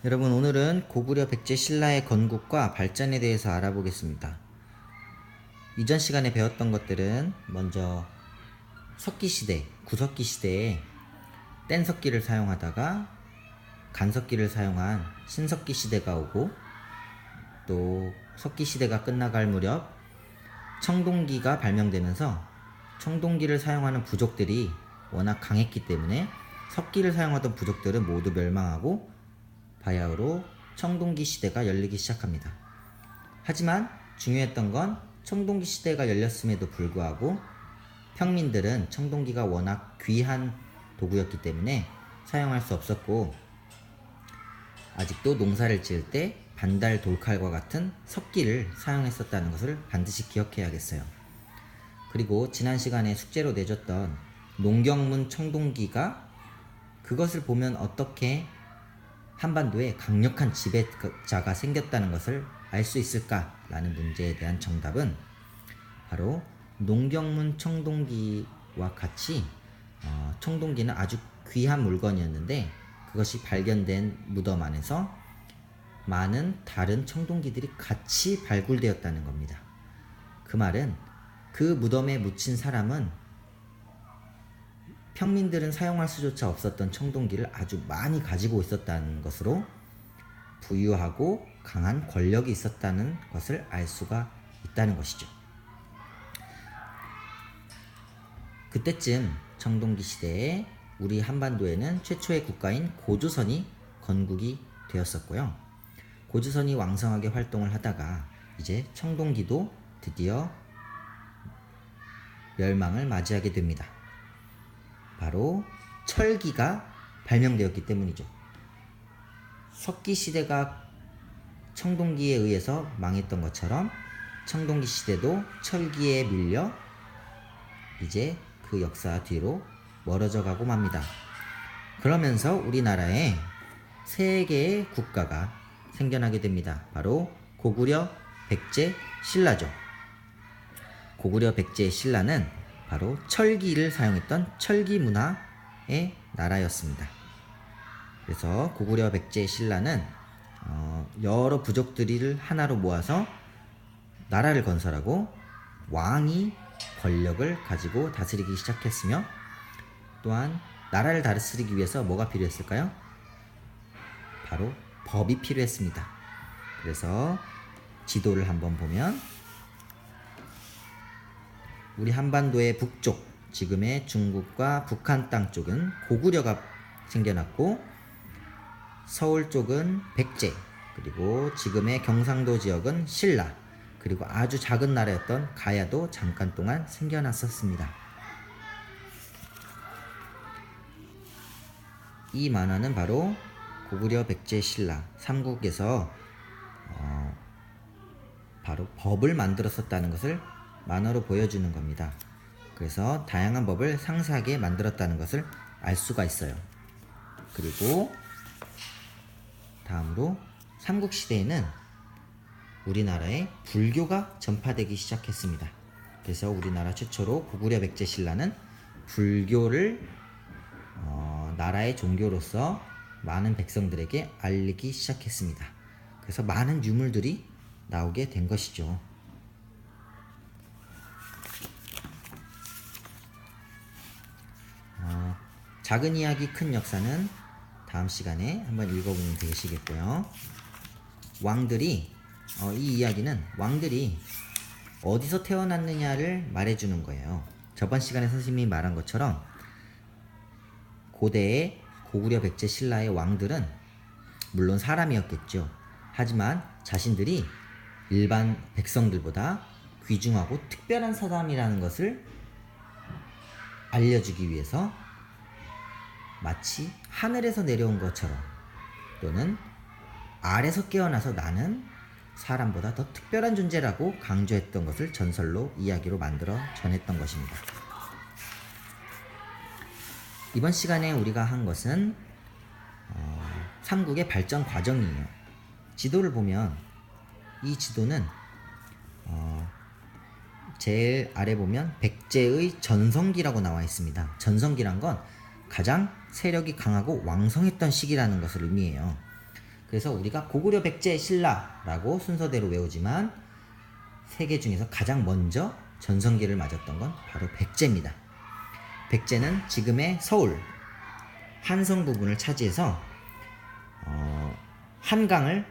여러분, 오늘은 고구려 백제 신라의 건국과 발전에 대해서 알아보겠습니다. 이전 시간에 배웠던 것들은 먼저 석기시대, 구석기 시대에 뗀석기를 사용하다가 간석기를 사용한 신석기 시대가 오고, 또 석기 시대가 끝나갈 무렵 청동기가 발명되면서 청동기를 사용하는 부족들이 워낙 강했기 때문에 석기를 사용하던 부족들은 모두 멸망하고 바야흐로 청동기 시대가 열리기 시작합니다. 하지만 중요했던 건 청동기 시대가 열렸음에도 불구하고 평민들은 청동기가 워낙 귀한 도구였기 때문에 사용할 수 없었고, 아직도 농사를 지을 때 반달 돌칼과 같은 석기를 사용했었다는 것을 반드시 기억해야겠어요. 그리고 지난 시간에 숙제로 내줬던 농경문 청동기가, 그것을 보면 어떻게 한반도에 강력한 지배자가 생겼다는 것을 알 수 있을까라는 문제에 대한 정답은 바로 농경문 청동기와 같이 청동기는 아주 귀한 물건이었는데, 그것이 발견된 무덤 안에서 많은 다른 청동기들이 같이 발굴되었다는 겁니다. 그 말은 그 무덤에 묻힌 사람은 평민들은 사용할 수조차 없었던 청동기를 아주 많이 가지고 있었다는 것으로 부유하고 강한 권력이 있었다는 것을 알 수가 있다는 것이죠. 그때쯤 청동기 시대에 우리 한반도에는 최초의 국가인 고조선이 건국이 되었었고요. 고조선이 왕성하게 활동을 하다가 이제 청동기도 드디어 멸망을 맞이하게 됩니다. 바로 철기가 발명되었기 때문이죠. 석기 시대가 청동기에 의해서 망했던 것처럼 청동기 시대도 철기에 밀려 이제 그 역사 뒤로 멀어져 가고 맙니다. 그러면서 우리나라에 세 개의 국가가 생겨나게 됩니다. 바로 고구려, 백제, 신라죠. 고구려, 백제, 신라는 바로 철기를 사용했던 철기 문화의 나라였습니다. 그래서 고구려, 백제, 신라는 여러 부족들을 하나로 모아서 나라를 건설하고 왕이 권력을 가지고 다스리기 시작했으며, 또한 나라를 다스리기 위해서 뭐가 필요했을까요? 바로 법이 필요했습니다. 그래서 지도를 한번 보면 우리 한반도의 북쪽, 지금의 중국과 북한 땅 쪽은 고구려가 생겨났고, 서울 쪽은 백제, 그리고 지금의 경상도 지역은 신라, 그리고 아주 작은 나라였던 가야도 잠깐 동안 생겨났었습니다. 이 만화는 바로 고구려, 백제, 신라 삼국에서 바로 법을 만들었었다는 것을 만화로 보여주는 겁니다. 그래서 다양한 법을 상세하게 만들었다는 것을 알 수가 있어요. 그리고 다음으로 삼국시대에는 우리나라에 불교가 전파되기 시작했습니다. 그래서 우리나라 최초로 고구려, 백제, 신라는 불교를 나라의 종교로서 많은 백성들에게 알리기 시작했습니다. 그래서 많은 유물들이 나오게 된 것이죠. 작은 이야기 큰 역사는 다음 시간에 한번 읽어보면 되시겠고요. 왕들이 이 이야기는 왕들이 어디서 태어났느냐를 말해주는 거예요. 저번 시간에 선생님이 말한 것처럼 고대의 고구려, 백제, 신라의 왕들은 물론 사람이었겠죠. 하지만 자신들이 일반 백성들보다 귀중하고 특별한 사람이라는 것을 알려주기 위해서 마치 하늘에서 내려온 것처럼, 또는 아래서 깨어나서 나는 사람보다 더 특별한 존재라고 강조했던 것을 전설로 이야기로 만들어 전했던 것입니다. 이번 시간에 우리가 한 것은 삼국의 발전 과정이에요. 지도를 보면 이 지도는 제일 아래 보면 백제의 전성기라고 나와 있습니다. 전성기란 건 가장 세력이 강하고 왕성했던 시기라는 것을 의미해요. 그래서 우리가 고구려, 백제, 신라라고 순서대로 외우지만 세계 중에서 가장 먼저 전성기를 맞았던 건 바로 백제입니다. 백제는 지금의 서울, 한성 부분을 차지해서 한강을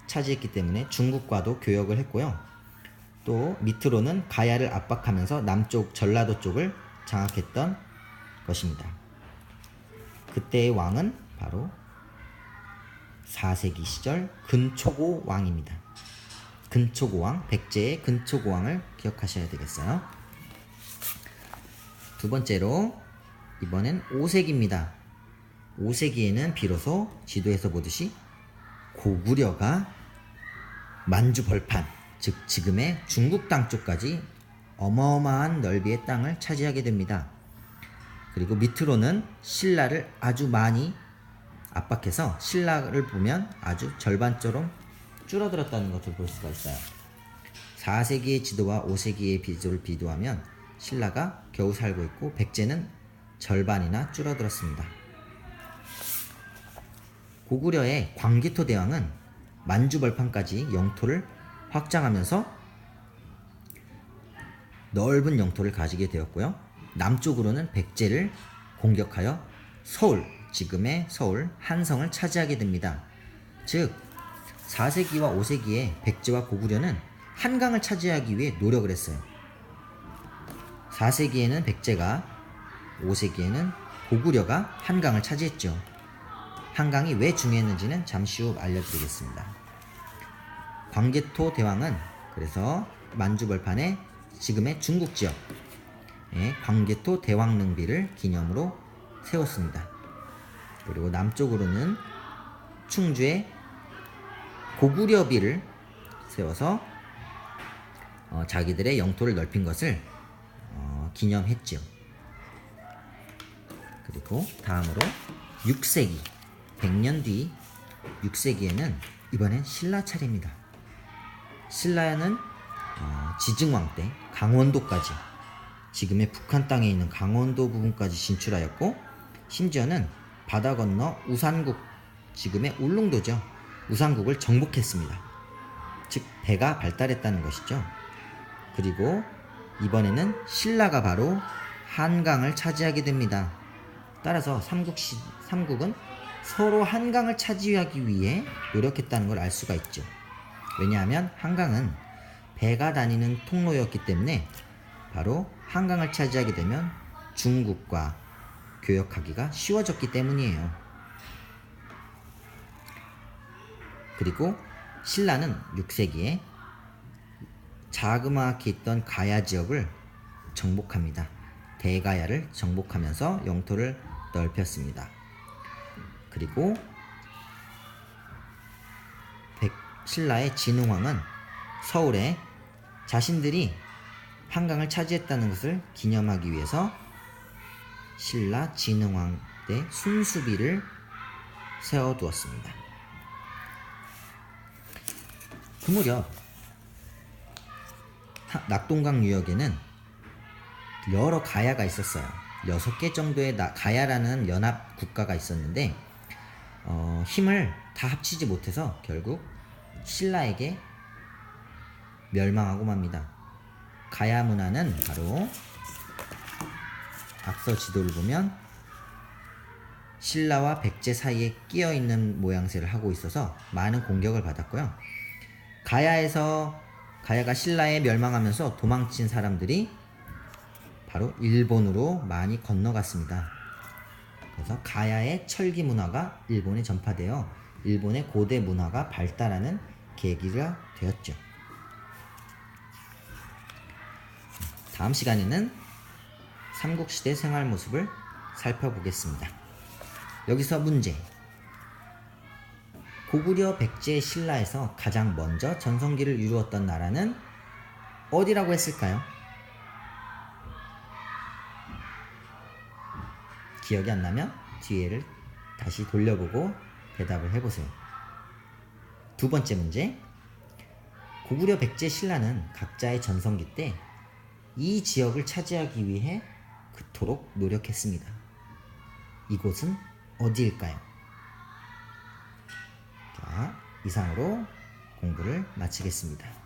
차지했기 때문에 중국과도 교역을 했고요. 또 밑으로는 가야를 압박하면서 남쪽 전라도 쪽을 장악했던 것입니다. 그때의 왕은 바로 4세기 시절 근초고 왕입니다. 근초고 왕, 백제의 근초고 왕을 기억하셔야 되겠어요. 두 번째로 이번엔 5세기입니다. 5세기에는 비로소 지도에서 보듯이 고구려가 만주 벌판, 즉 지금의 중국 땅 쪽까지 어마어마한 넓이의 땅을 차지하게 됩니다. 그리고 밑으로는 신라를 아주 많이 압박해서 신라를 보면 아주 절반처럼 줄어들었다는 것을 볼 수가 있어요. 4세기의 지도와 5세기의 지도를 비교하면 신라가 겨우 살고 있고 백제는 절반이나 줄어들었습니다. 고구려의 광기토 대왕은 만주벌판까지 영토를 확장하면서 넓은 영토를 가지게 되었고요. 남쪽으로는 백제를 공격하여 서울, 지금의 서울, 한성을 차지하게 됩니다. 즉 4세기와 5세기에 백제와 고구려는 한강을 차지하기 위해 노력을 했어요. 4세기에는 백제가, 5세기에는 고구려가 한강을 차지했죠. 한강이 왜 중요했는지는 잠시 후 알려드리겠습니다. 광개토 대왕은 그래서 만주벌판에 지금의 중국 지역에 광개토 대왕릉비를 기념으로 세웠습니다. 그리고 남쪽으로는 충주에 고구려비를 세워서 자기들의 영토를 넓힌 것을 기념했죠. 그리고 다음으로 6세기, 100년 뒤 6세기에는 이번엔 신라 차례입니다. 신라는 지증왕 때 강원도까지, 지금의 북한 땅에 있는 강원도 부분까지 진출하였고, 심지어는 바다 건너 우산국, 지금의 울릉도죠, 우산국을 정복했습니다. 즉 배가 발달했다는 것이죠. 그리고 이번에는 신라가 바로 한강을 차지하게 됩니다. 따라서 삼국은 서로 한강을 차지하기 위해 노력했다는 걸 알 수가 있죠. 왜냐하면 한강은 배가 다니는 통로였기 때문에 바로 한강을 차지하게 되면 중국과 교역하기가 쉬워졌기 때문이에요. 그리고 신라는 6세기에 자그마하게 있던 가야 지역을 정복합니다. 대가야를 정복하면서 영토를 넓혔습니다. 그리고 신라의 진흥왕은 서울에 자신들이 한강을 차지했다는 것을 기념하기 위해서 신라 진흥왕 때 순수비를 세워두었습니다. 그 무렵 낙동강 유역에는 여러 가야가 있었어요. 6개 정도의 가야라는 연합 국가가 있었는데 힘을 다 합치지 못해서 결국 신라에게 멸망하고 맙니다. 가야 문화는 바로 앞서 지도를 보면 신라와 백제 사이에 끼어있는 모양새를 하고 있어서 많은 공격을 받았고요. 가야가 신라에 멸망하면서 도망친 사람들이 바로 일본으로 많이 건너갔습니다. 그래서 가야의 철기 문화가 일본에 전파되어 일본의 고대 문화가 발달하는 계기가 되었죠. 다음 시간에는 삼국시대 생활 모습을 살펴보겠습니다. 여기서 문제. 고구려, 백제, 신라에서 가장 먼저 전성기를 이루었던 나라는 어디라고 했을까요? 기억이 안 나면 뒤에를 다시 돌려보고 대답을 해보세요. 두 번째 문제. 고구려, 백제, 신라는 각자의 전성기 때 이 지역을 차지하기 위해 그토록 노력했습니다. 이곳은 어디일까요? 자, 이상으로 공부를 마치겠습니다.